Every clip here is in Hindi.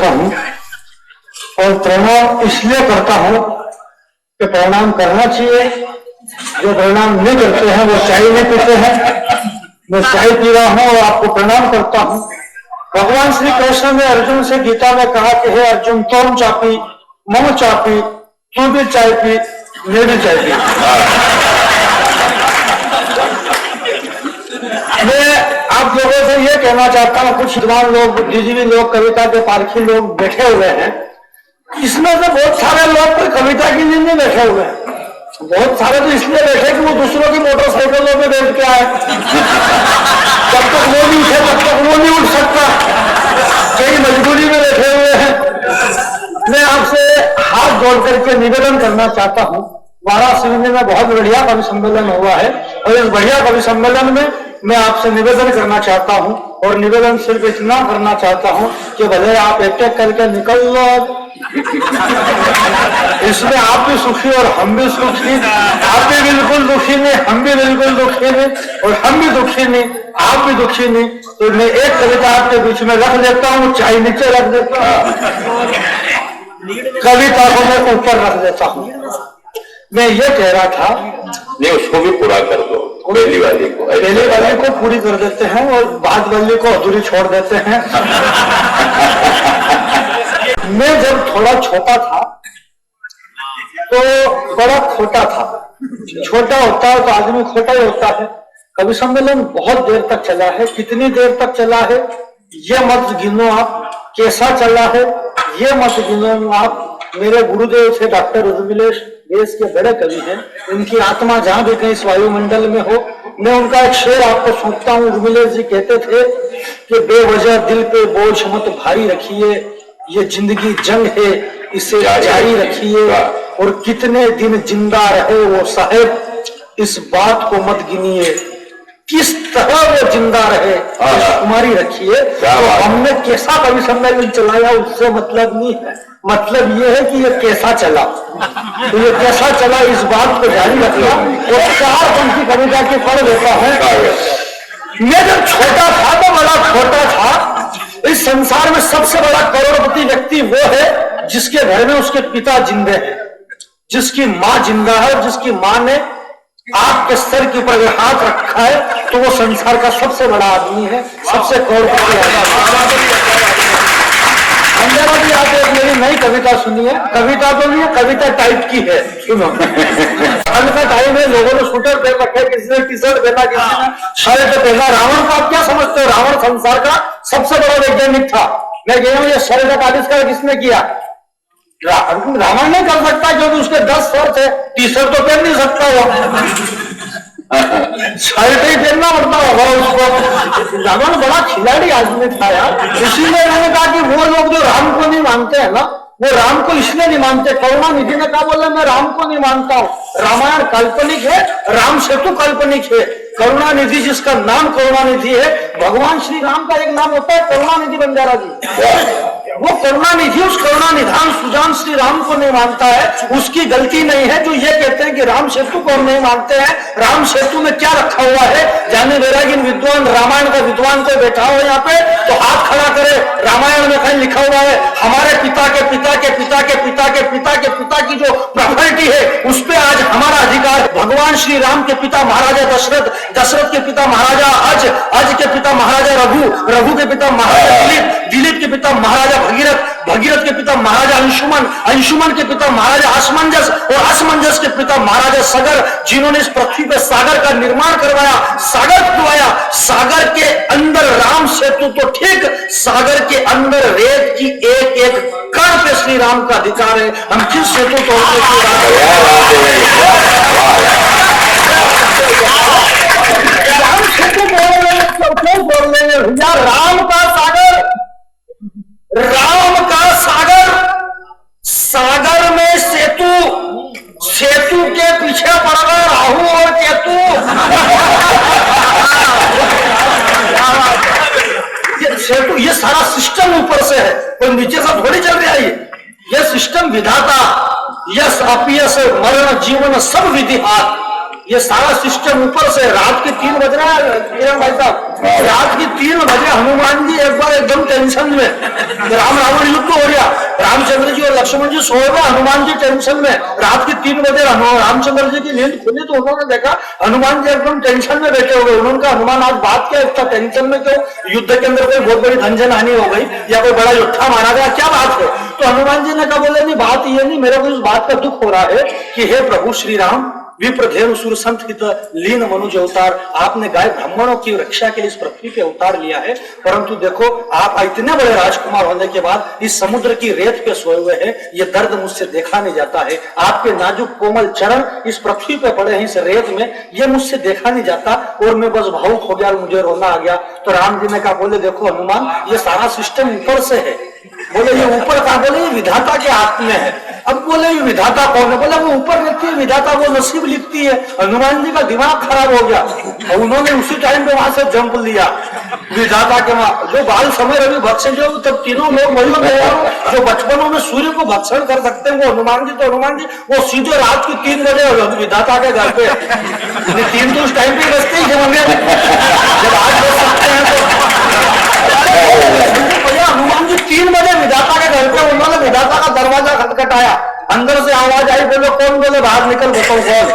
करता हूँ, और प्रणाम इसलिए करता हूँ कि प्रणाम करना चाहिए। जो प्रणाम नहीं करते हैं वो चाय नहीं पीते हैं। मैं चाय पी रहा हूँ और आपको प्रणाम करता हूँ। भगवान श्री कृष्ण ने अर्जुन से गीता में कहा कि हे अर्जुन, तुम चापी मम चापी, तू भी चाय पी मैं भी चाय पी। मैं आप लोगों से ये कहना चाहता हूँ, कुछ विद्वान लोग, बुद्धिजीवी लोग, कविता के पारखी लोग बैठे हुए हैं। इसमें से बहुत सारे लोग तो कविता के लिए नहीं बैठे हुए हैं। बहुत सारे तो इसलिए बैठे कि वो दूसरों की मोटरसाइकिलों में बैठ के आए। जब तक वो नहीं उठे तब तक वो नहीं उठ सकता, कई मजबूरी में बैठे हुए हैं। मैं आपसे हाथ जोड़ करके निवेदन करना चाहता हूँ। वाराणसी में बहुत बढ़िया कवि सम्मेलन हुआ है, और इस बढ़िया कवि सम्मेलन में मैं आपसे निवेदन करना चाहता हूँ, और निवेदन सिर्फ इतना करना चाहता हूँ कि भले आप एक एक करके निकल लो, इसमें आप भी सुखी और हम भी सुखी। आप भी बिल्कुल दुखी नहीं, हम भी बिल्कुल दुखी नहीं, और हम भी दुखी नहीं, आप भी दुखी नहीं। तो मैं एक कविता आपके बीच में रख देता हूँ, चाहे नीचे रख देता हूँ, कविता को मैं ऊपर रख देता हूँ। मैं ये कह रहा था, नहीं उसको भी पूरा कर दो, पहली वाली को पूरी कर देते हैं और बाद वाली को अधूरी छोड़ देते हैं। मैं जब थोड़ा छोटा था तो बड़ा खोटा था। छोटा होता है तो आदमी खोटा ही होता है। कवि सम्मेलन बहुत देर तक चला है। कितनी देर तक चला है ये मत गिनो आप, कैसा चला है ये मत गिनो आप। मेरे गुरुदेव थे डॉक्टर उर्मिलेश, देश के बड़े कवि हैं। उनकी आत्मा जहां भी कहीं इस वायुमंडल में हो, मैं उनका एक शेर आपको सुनाता हूँ। उर्मिलेश जी कहते थे कि बेवजह दिल पे बोझ मत भारी रखिए, ये जिंदगी जंग है इसे जारी रखिए, और कितने दिन जिंदा रहे वो साहेब इस बात को मत गिनिए, किस तरह वो जिंदा रहे तुम्हारी रखिए। तो हमने कैसा कवि सम्मेलन चलाया उससे मतलब नहीं है, मतलब ये है कि ये कैसा चला। तो ये कैसा चला इस बात को जारी रखना। और 4 पंक्ति कविता के पढ़ देता हूं। मैं जब छोटा था तो बड़ा छोटा था। इस संसार में सबसे बड़ा करोड़पति व्यक्ति वो है जिसके घर में उसके पिता जिंदे हैं, जिसकी माँ जिंदा है, जिसकी माँ ने आपके सर के ऊपर अगर हाथ रखा है तो वो संसार का सबसे बड़ा आदमी है, सबसे करोड़पति आदमी। भी आप एक मेरी नई कविता सुनिए। कविता तो नहीं है, कविता टाइप की है, सुनो। ठंड का टाइम है, लोगों ने स्वेटर पहन रखे, किसी ने टी शर्ट पहना, किसी ने शर्ट पहना। रावण को आप क्या समझते हो? रावण संसार का सबसे बड़ा वैज्ञानिक था। मैं कह रहा हूं ये शर्ट का आविष्कार किसने किया? रावण नहीं कर सकता क्योंकि उसके 10 सर थे, टी शर्ट तो पहन नहीं सकता वो, शर्ट ही पहनना पड़ता होगा उसको। रावण बड़ा खिलाड़ी आदमी था यार। इसीलिए मैंने कहा कि वो लोग जो राम को नहीं मानते हैं ना, वो राम को इसलिए नहीं मानते। करुणानिधि ने कहा, बोला मैं राम को नहीं मानता हूं, रामायण काल्पनिक है, राम सेतु काल्पनिक है। करुणानिधि जिसका नाम करुणानिधि है, भगवान श्री राम का एक नाम होता है करुणानिधि बंजारा जी। वो करुणानिधि उस करुणानिधान सुजान श्री राम को नहीं मानता है, उसकी गलती नहीं है। जो ये कहते हैं कि राम सेतु को हम नहीं मानते हैं, राम सेतु में क्या रखा हुआ है जाने वैरागिन विद्वान, रामायण का विद्वान कोई बैठा हो यहाँ पे तो हाथ खड़ा करे। रामायण में कहीं लिखा हुआ है हमारे पिता के पिता के पिता के पिता के पिता के पिता की जो प्रॉपर्टी है उस पर आज हमारा अधिकार। भगवान श्री राम के पिता महाराजा दशरथ, दशरथ के पिता महाराजा अज, अज के पिता महाराजा रघु, रघु के पिता महाराजा दिलीप, दिलीप के पिता महाराजा भगीरथ, भगीरथ के पिता महाराजा अंशुमन, अंशुमन के पिता महाराजा असमंजस, और असमंजस के पिता महाराजा सागर, जिन्होंने इस पृथ्वी पर सागर का निर्माण करवाया, सागर खुलवाया। सागर के अंदर राम सेतु तो ठीक, सागर के अंदर रेत की एक एक कण पे श्री राम का अधिकार है। हम किस सेतु तोड़ते राम सेतु बोल रहे हैं भैया। राम का सागर, राम का सागर, सागर में सेतु, सेतु के पीछे पड़ गए राहु और केतु। ये सेतु, ये सारा सिस्टम ऊपर से है, कोई नीचे से थोड़ी चल रहा है। ये सिस्टम विधाता, यश अपयश मरण जीवन सब विधि हाथ, ये सारा सिस्टम ऊपर से रात के 3 बज रहा है किरण भाई साहब, रात की 3 बजे हनुमान जी एक बार एकदम टेंशन में, राम रावण युद्ध हो गया, रामचंद्र जी और लक्ष्मण जी सो गए, हनुमान जी टेंशन में, रात की 3 बजे रामचंद्र जी की नींद खुली तो उन्होंने देखा हनुमान जी एकदम टेंशन में बैठे हुए। उन्होंने कहा हनुमान आज बात क्या, इतना टेंशन में क्यों, युद्ध के अंदर कोई बहुत बड़ी धनजन हानि हो गई या कोई बड़ा योद्धा मारा गया, क्या बात है? तो हनुमान जी ने कहा बोले नहीं बात ये नहीं, मेरे को इस बात का दुख हो रहा है कि हे प्रभु श्री राम, विप्रधेनु सुर संत हित लीन मनुज अवतार, आपने गाय ब्राह्मणों की रक्षा के लिए इस पृथ्वी पे अवतार लिया है, परंतु देखो आप इतने बड़े राजकुमार होने के बाद इस समुद्र की रेत पे सोए हुए हैं, ये दर्द मुझसे देखा नहीं जाता है, आपके नाजुक कोमल चरण इस पृथ्वी पे पड़े हैं इस रेत में, ये मुझसे देखा नहीं जाता और मैं बस भावुक हो गया, मुझे रोना आ गया। तो राम जी ने कहा बोले देखो हनुमान, ये सारा सिस्टम ऊपर से है। बोले ये ऊपर का, बोले ये विधाता के हाथ में है। अब बोले ये विधाता कौन है? बोले वो ऊपर लिखती है विधाता, वो नसीब लिखती है। हनुमान जी का दिमाग खराब हो गया और उन्होंने उसी टाइम पे वहां से जंप लिया विधाता के वहां। जो बाल समय रवि भक्षण जो तब तीनों लोग वही होते हैं जो बचपनों में सूर्य को भक्षण कर सकते हैं, वो हनुमान जी। तो हनुमान जी वो सीधे रात की 3 बजे विधाता के घर पे, 3 तो उस टाइम पे बजते ही होंगे जब आज बज सकते हैं तो भैया हनुमान जी 3 बजे विधाता के घर पे, उन्होंने विधाता का दरवाजा खटखटाया, अंदर से आवाज आई, बोले कौन? बोले बाहर निकल, बताओ कौन?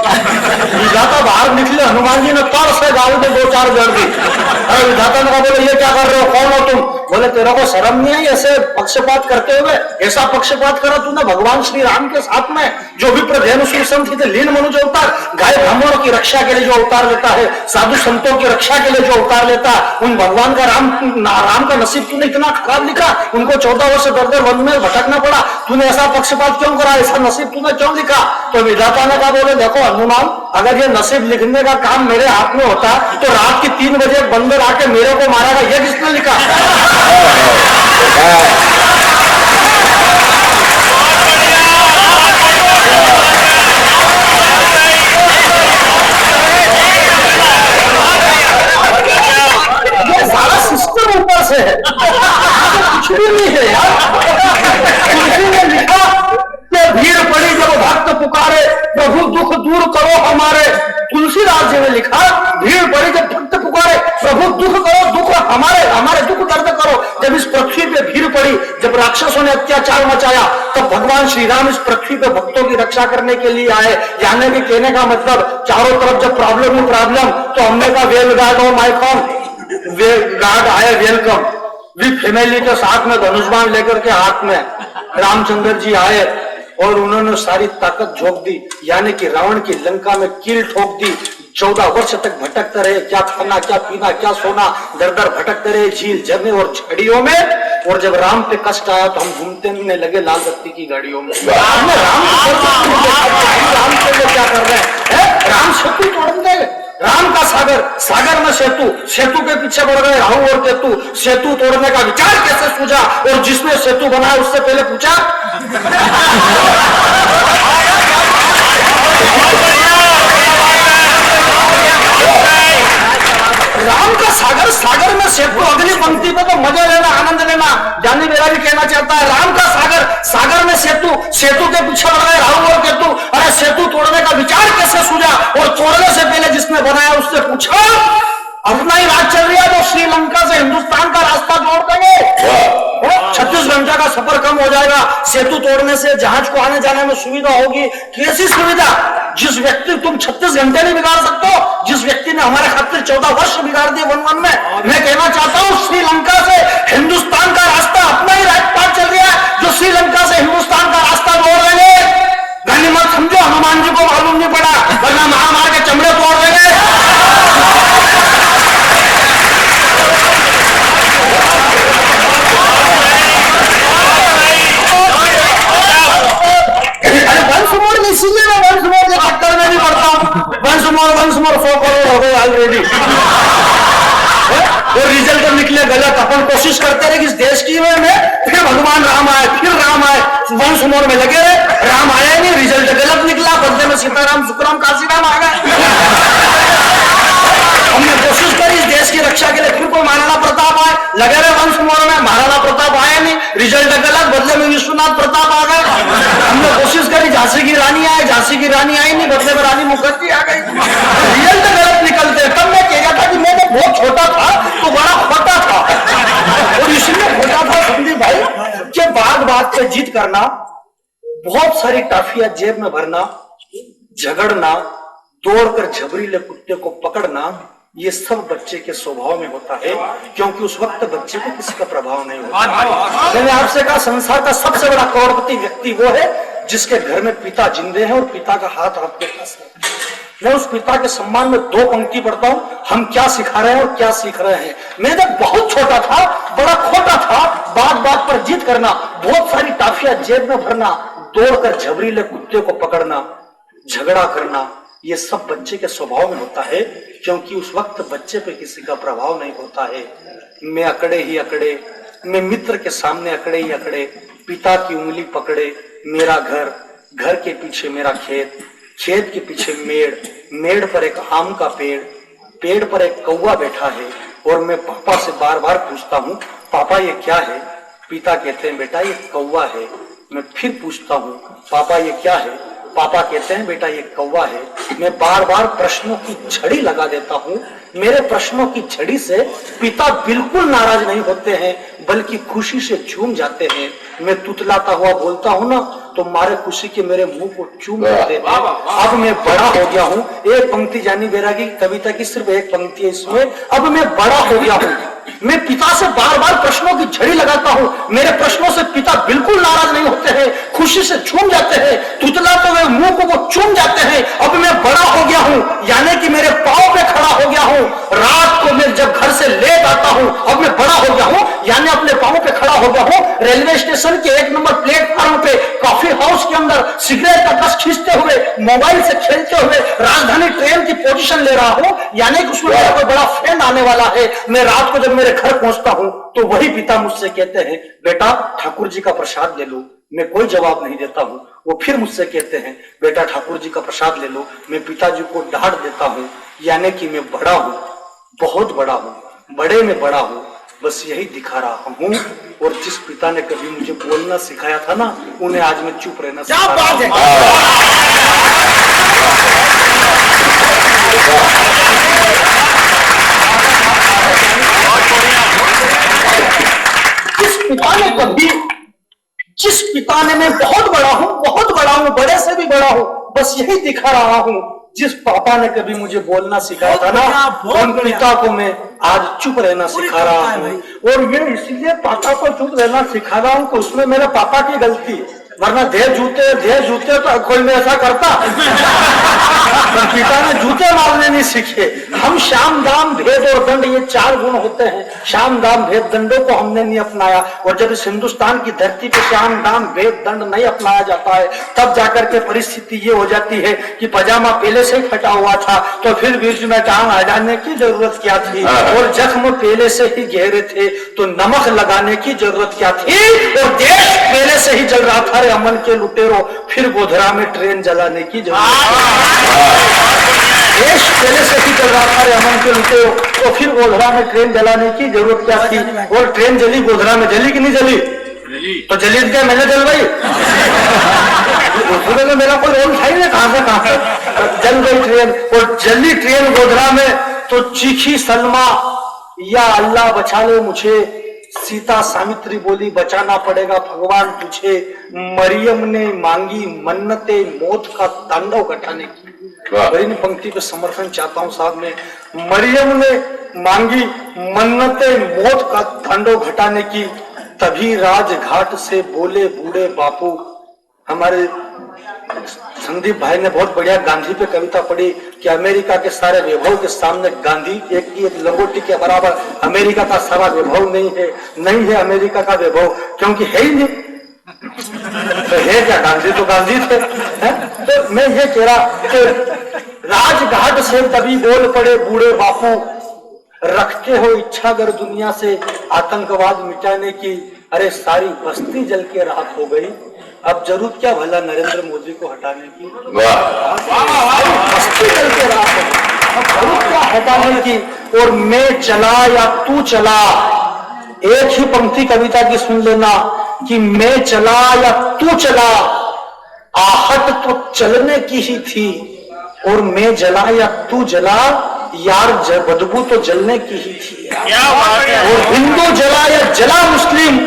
विधाता बाहर निकले, हनुमान जी ने तौर से गाल में 2-4 जड़ दी। अरे विधाता ने कहा बोले ये क्या कर रहे हो, कौन हो तुम? बोले तेरा को शर्म नहीं है ऐसे पक्षपात करते हुए? ऐसा पक्षपात करा तूने भगवान श्री राम के साथ में, जो विप्रधेनु सुर संत हित लीन मनुज अवतार, गाय ब्राह्मणों की रक्षा के लिए जो अवतार लेता है, साधु संतों की रक्षा के लिए जो अवतार लेता है, उन भगवान का राम का नसीब तूने इतना खराब लिखा, उनको 14 वर्ष दर वन में भटकना पड़ा, तूने ऐसा पक्षपात क्यों करा, ऐसा नसीब तूने क्यों लिखा? तो विधाता ने कहा बोले देखो हनुमान, अगर ये नसीब लिखने का काम मेरे हाथ में होता तो रात की 3 बजे बंदर आके मेरे को मारेगा, ये किसने लिखा? ये सारा सिस्टम ऊपर से है, कुछ भी नहीं है यार। तुलसी ने लिखा कि भीड़ पड़ी जब भक्त पुकारे, प्रभु दुख दूर करो हमारे। तुलसीदास जी ने लिखा भीड़ पड़ी जब भक्त पुकारे, प्रभु दुख करो, दुख हमारे दुख दर्द करो। जब इस पृथ्वी पे भीड़ पड़ी, जब राक्षसों ने अत्याचार मचाया, तब भगवान श्री राम इस पृथ्वी पे भक्तों की रक्षा करने के लिए आए। यानी कि कहने का मतलब चारों तरफ जब प्रॉब्लम ही प्रॉब्लम, तो हमने कहा वेल गार्ड और माय कॉम, गार्ड आए वेलकम विद फैमिली के साथ में, धनुष्बाण लेकर के हाथ में रामचंद्र जी आए और उन्होंने सारी ताकत झोंक दी, यानी कि रावण की लंका में कील ठोक दी। 14 वर्ष तक भटकते रहे, क्या खाना क्या पीना क्या सोना, दर दर भटकते रहे झील झरने और झड़ियों में। और जब राम पे कष्ट आया तो हम घूमते नहीं लगे लाल बत्ती की गाड़ियों में। राम के लिए क्या कर रहे हैं? राम सेतु तोड़ देंगे, राम का सागर में सेतु के पीछे बढ़ गए राहु और केतु। सेतु तोड़ने का विचार कैसे सूझा? और जिसने सेतु बनाया उससे पहले पूछा? राम का सागर में सेतु, अगली पंक्ति पे तो मजा लेना आनंद लेना, जानी मेरा भी कहना चाहता है। राम का सागर में सेतु के पीछे बढ़ गए राहु और केतु। अरे सेतु तोड़ने का विचार कैसे सूझा? और तोड़ने से पहले जिसने बनाया उससे पूछा? अपना ही राज चल रहा है तो श्रीलंका से हिंदुस्तान का रास्ता जोड़ देंगे, 36 घंटे का सफर कम हो जाएगा। सेतु तोड़ने से जहाज को आने जाने में सुविधा होगी। कैसी सुविधा? जिस व्यक्ति तुम 36 घंटे नहीं बिगाड़ सकते, जिस व्यक्ति ने हमारे खातिर 14 वर्ष बिगाड़ दिए वन में। मैं कहना चाहता हूँ श्रीलंका से हिंदुस्तान का रास्ता अपना ही राजपाट चल रहा है, जो श्रीलंका से हिंदुस्तान का रास्ता जोड़ देंगे। गनीमत समझो, हनुमान जी को मालूम नहीं पड़ा, वरना महामार के चमड़े तोड़ देंगे। इसीलिए मैं वंश मोर के चक्कर में भी पड़ता हूँ। वंश मोर 100 करोड़ हो गए ऑलरेडी और रिजल्ट निकले गलत। अपन कोशिश करते रहे कि इस देश की में फिर भगवान राम आए, फिर राम आए, वंश मोर में लगे रहे, राम आया नहीं, रिजल्ट गलत निकला, बदले में सीताराम सुखराम काशीराम आ गए। हमने कोशिश करी इस देश की रक्षा के लिए, फिर कोई महाराणा प्रताप आए, लगे रहे वंश मोर में, महाराणा प्रताप आया नहीं, रिजल्ट गलत, बदले में विश्वनाथ प्रताप आ गए। हमने कोशिश करी झांसी की रानी आए, झांसी की रानी आई नहीं, बदले में रानी मुखर्जी आ गई। रिजल्ट गलत निकलते। तब मैं कह रहा था कि मैं तो बहुत छोटा था तो बड़ा खोटा था, और इसलिए खोटा था संदीप भाई कि बात बात पे जिद करना, बहुत सारी टाफियां जेब में भरना, झगड़ना, दौड़कर झबरीले कुत्ते को पकड़ना, ये सब बच्चे के स्वभाव में होता है, क्योंकि उस वक्त बच्चे को किसी का प्रभाव नहीं होता। मैंने आपसे कहा संसार का सबसे बड़ा करोड़पति व्यक्ति वो है जिसके घर में पिता जिंदे हैं और पिता का हाथ आपके पास है। मैं उस पिता के सम्मान में 2 पंक्ति पढ़ता हूं, हम क्या सिखा रहे हैं और क्या सीख रहे हैं। मैं जब बहुत छोटा था, बड़ा खोटा था, बात बात पर जिद करना, बहुत सारी टाफियां जेब में भरना, दौड़कर झबरीले कुत्ते को पकड़ना, झगड़ा करना, ये सब बच्चे के स्वभाव में होता है, क्योंकि उस वक्त बच्चे पे किसी का प्रभाव नहीं होता है। मैं अकड़े ही अकड़े, मैं मित्र के सामने अकड़े ही अकड़े, पिता की उंगली पकड़े, मेरा घर, घर के पीछे मेरा खेत, खेत के पीछे मेड़, मेड़ पर एक आम का पेड़, पेड़ पर एक कौवा बैठा है, और मैं पापा से बार बार पूछता हूँ, पापा ये क्या है? पिता कहते हैं बेटा ये कौवा है। मैं फिर पूछता हूँ, पापा ये क्या है? पापा कहते हैं बेटा ये कौवा है। मैं बार बार प्रश्नों की झड़ी लगा देता हूँ। मेरे प्रश्नों की झड़ी से पिता बिल्कुल नाराज नहीं होते हैं, बल्कि खुशी से झूम जाते हैं। मैं तुतलाता हुआ बोलता हूँ ना, तो मारे खुशी के मेरे मुंह को चूम देते हैं। अब मैं बड़ा हो गया हूँ। एक पंक्ति जानी बैरागी कविता की सिर्फ एक पंक्ति है इसमें, अब मैं बड़ा हो गया हूँ। मैं पिता से बार बार प्रश्नों की झड़ी लगाता हूँ। मेरे प्रश्नों से पिता बिल्कुल नाराज नहीं होते हैं, खुशी से झूम जाते हैं, तुतलाते हुए मुंह को वो चूम जाते हैं। अब मैं बड़ा हो गया हूँ, यानी कि मेरे पांव पे खड़ा हो गया हूँ। रात को मैं जब घर से लेट आता हूँ, अब मैं बड़ा हो गया हूँ, यानी अपने पांव पे खड़ा हो गया हूँ। रेलवे स्टेशन के 1 नंबर प्लेटफॉर्म पे, कॉफी हाउस के अंदर सिगरेट का कस खींचते हुए, मोबाइल से खेलते हुए राजधानी ट्रेन की पोजीशन ले रहा हूँ, यानी कि उसमें मेरा कोई बड़ा फ्रेंड आने वाला है। मैं रात को जब मेरे घर पहुंचता हूं तो वही पिता मुझसे कहते हैं बेटा ठाकुर जी का प्रसाद ले लो। मैं कोई जवाब नहीं देता हूं। वो फिर मुझसे कहते हैं बेटा ठाकुर जी का प्रसाद ले लो। मैं पिताजी को डांट देता हूं, यानी कि मैं बड़ा हूं, बहुत बड़ा हूं, बड़े में बड़ा हूं, बस यही दिखा रहा हूं। और जिस पिता ने कभी मुझे बोलना सिखाया था ना, उन्हें आज मैं चुप रहना सिखा रहा हूं। जिस पिता ने मैं बहुत बड़ा हूं, बड़े से भी बड़ा हूं, बस यही दिखा रहा हूं। जिस पापा ने कभी मुझे बोलना सिखाया था ना, उन पिता को मैं आज चुप रहना सिखा रहा हूं। और ये इसलिए पापा को चुप रहना सिखा रहा हूं कि उसमें मेरे पापा की गलती है, वरना ढेर जूते तो कोई में ऐसा करता। पिता ने जूते मारने नहीं सीखे। हम शाम दाम भेद और दंड, ये 4 गुण होते हैं। शाम दाम भेद दंडों को हमने नहीं अपनाया, और जब इस हिंदुस्तान की धरती पे शाम दाम भेद दंड नहीं अपनाया जाता है, तब जाकर के परिस्थिति ये हो जाती है कि पजामा पहले से ही फटा हुआ था, तो फिर बीच में टांग हटाने की जरूरत क्या थी? और जख्म पहले से ही गहरे थे, तो नमक लगाने की जरूरत क्या थी? और देश पहले से ही जल रहा था, अमन के लुटेरो, फिर गोधरा में ट्रेन जलाने की जरूरत। देश पहले से ही चल रहा था, अमन के लुटेरो, तो फिर गोधरा में ट्रेन जलाने की जरूरत क्या थी? और ट्रेन जली, गोधरा में जली कि नहीं जली? तो जली क्या मैंने जलवाई? में मेरा कोई रोल था ही नहीं, कहां से जल गई ट्रेन। और जली ट्रेन गोधरा में, तो चीखी सलमा या अल्लाह बचा ले मुझे। सीता सावित्री बोली बचाना पड़ेगा भगवान तुझे। मरियम ने मांगी मन्नते मौत का तांडव घटाने की। इन पंक्ति पे समर्थन चाहता हूं साहब में। मरियम ने मांगी मन्नते मौत का तांडव घटाने की, तभी राजघाट से बोले बूढ़े बापू। हमारे संदीप भाई ने बहुत बढ़िया गांधी पे कविता पढ़ी कि अमेरिका के सारे वैभव के सामने गांधी एक की एक लंगोटी के बराबर। अमेरिका का सारा वैभव नहीं है अमेरिका का वैभव, क्योंकि है ही नहीं। तो है क्या? गांधी तो गांधी थे। तो मैं ये कह रहा कि राजघाट से तभी बोल पड़े बूढ़े बापू, रखते हो इच्छा अगर दुनिया से आतंकवाद मिटाने की। अरे सारी बस्ती जल के राख हो गई, अब जरूरत क्या भला नरेंद्र मोदी को हटाने की? बस्ती जल के राख हो गई, अब जरूरत क्या हटाने की? और मैं चला या तू चला, एक ही पंक्ति कविता की सुन लेना कि मैं चला या तू चला, आहट तो चलने की ही थी, और मैं जला या तू जला यार, बदबू तो जलने की ही थी। और हिंदू जला या जला मुस्लिम,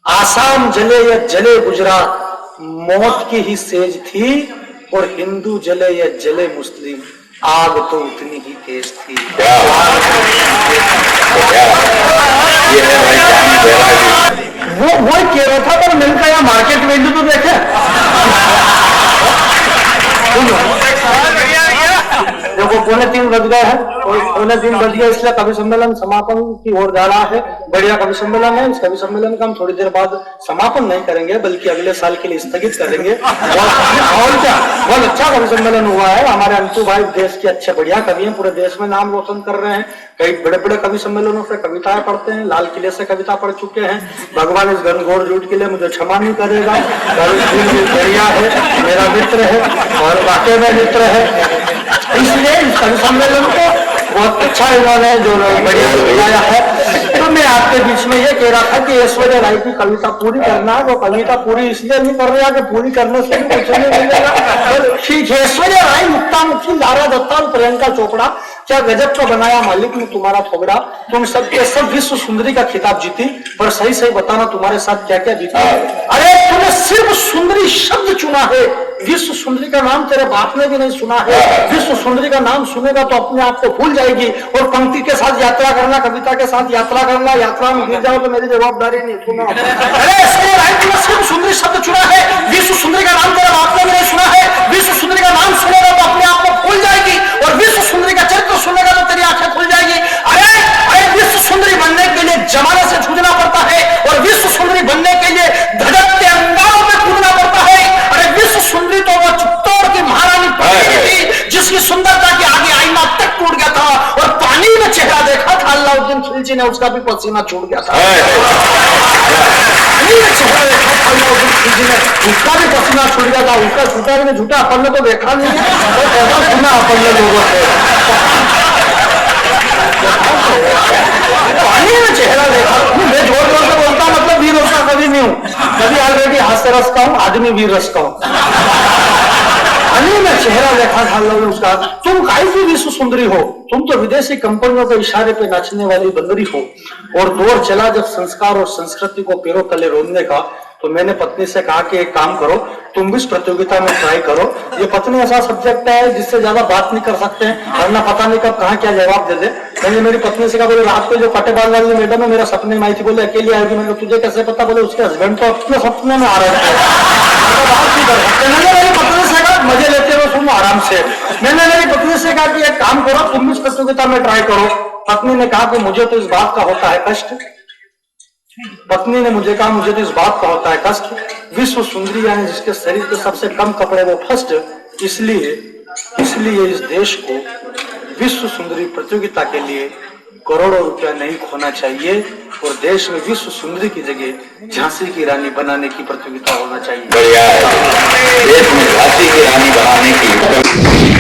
आसाम जले या जले गुजरात, मौत की ही सेज थी। और हिंदू जले या जले मुस्लिम, आग तो उतनी ही तेज थी। ये है भाई जानी बैरागी। वो कह रहा था, पर मैंने कहा मार्केट वैल्यू तो देखे। देखो 2:45 बज गए हैं, और 2:45 बज गया, इसलिए कवि सम्मेलन समापन की ओर जा रहा है। बढ़िया कवि सम्मेलन है। इस कवि सम्मेलन का हम थोड़ी देर बाद समापन नहीं करेंगे, बल्कि अगले साल के लिए स्थगित करेंगे। और क्या बहुत अच्छा कवि सम्मेलन हुआ है। हमारे अंतु भाई देश के अच्छे बढ़िया कवि हैं, पूरे देश में नाम रोशन कर रहे हैं। कई बड़े बड़े कवि सम्मेलनों से कविताएं पढ़ते हैं, लाल किले से कविता पढ़ चुके हैं। भगवान इस घनघोर झूठ के लिए मुझे क्षमा नहीं करेगा। बढ़िया है, मेरा मित्र है, और वाकई में मित्र है। इसलिए इस कवि सम्मेलन को बहुत अच्छा इन्होंने जो बढ़िया बुलाया है। तो मैं आपके बीच में ये कह रहा था कि ऐश्वर्या राय की कविता पूरी करना है। वो कविता पूरी इसलिए नहीं कर रहा कि पूरी करने से भी कुछ नहीं मिलेगा। ठीक है, ऐश्वर्या राय, मुक्तामुखी, लारा दत्ता और प्रियंका चोपड़ा, क्या गजब का बनाया मालिक ने तुम्हारा थोबड़ा। तुम सबके सब विश्व सुंदरी का खिताब जीती, पर सही सही बताना तुम्हारे साथ क्या क्या बीता। अरे तूने सिर्फ सुंदरी शब्द चुना है, विश्व सुंदरी का नाम तेरे बाप ने भी नहीं सुना है। विश्व सुंदरी का नाम सुनेगा तो अपने आप को भूल जाएगी। और पंक्ति के साथ यात्रा करना, कविता के साथ यात्रा करना, यात्रा में गिर जाओ तो मेरी जवाबदारी नहीं। सुनो, अरे तूने सिर्फ सुंदरी शब्द चुना है, विश्व सुंदरी का नाम तेरे बाप ने भी नहीं सुना है। विश्व सुंदरी का नाम सुनेगा तो अपने आप को भूल जाएगी, और विश्व सुंदरी का चरित्र सुनेगा तो तेरी आंखें खुल जाएगी। अरे विश्व सुंदरी बनने के लिए जमाने से जूझना पड़ता है, और विश्व सुंदरी बनने के लिए धड़कते अंगारों में कूदना पड़ता है। अरे विश्व सुंदरी तो वो चित्तौड़ की महारानी थी, जिसकी सुंदरता के आगे आईना तक टूट गया था, और पानी में चेहरा देखा था अल्लाउद्दीन खिलजी ने, उसका भी पसीना छूट गया था। पानी में चेहरा देखा था अल्लाउद्दीन खिलजी ने, उसका भी पसीना छूट गया था। उसका छूटा नहीं झूठा अपन ने तो देखा नहीं है, तो ऐसा सुना अपन ने लोगों से। पानी में चेहरा देखा, मैं जोर जोर से बोलता मतलब वीर रस का कभी नहीं हूं, कभी ऑलरेडी हास्य रस का हूं, आदमी वीर रस का हूं। पानी में चेहरा देखा था लोग उसका। तुम काहे की विश्व सुंदरी हो, तुम तो विदेशी कंपनियों के इशारे पे नाचने वाली बंदरी हो। और दौर चला जब संस्कार और संस्कृति को पैरों तले रोनने का, तो मैंने पत्नी से कहा कि एक काम करो, तुम भी इस प्रतियोगिता में ट्राई करो। ये पत्नी ऐसा सब्जेक्ट है जिससे ज्यादा बात नहीं कर सकते हैं, वरना पता नहीं कब कहाँ क्या जवाब दे दे। मैंने मेरी पत्नी से कहा, बोले रात को जो कटेबाल वाली मैडम है मेरा सपने में आई थी, बोले अकेली आएगी। मैंने तुझे कैसे पता, बोले उसके हस्बैंड तो अपने सपने में आ रहे थे। मेरी पत्नी से कहा मजे लेते हुए सुनो आराम से। मैंने मेरी पत्नी से कहा कि एक काम करो, तुम भी इस प्रतियोगिता में ट्राई करो। पत्नी ने कहा कि मुझे तो इस बात का होता है कष्ट। पत्नी ने मुझे कहा मुझे तो इस बात का होता है कष्ट, विश्व सुंदरी यानी जिसके शरीर के सबसे कम कपड़े वो फर्स्ट, इसलिए इस देश को विश्व सुंदरी प्रतियोगिता के लिए करोड़ों रुपया नहीं खोना चाहिए, और देश में विश्व सुंदरी की जगह झांसी की रानी बनाने की प्रतियोगिता होना चाहिए। बढ़िया है, देश में झांसी की रानी बनाने की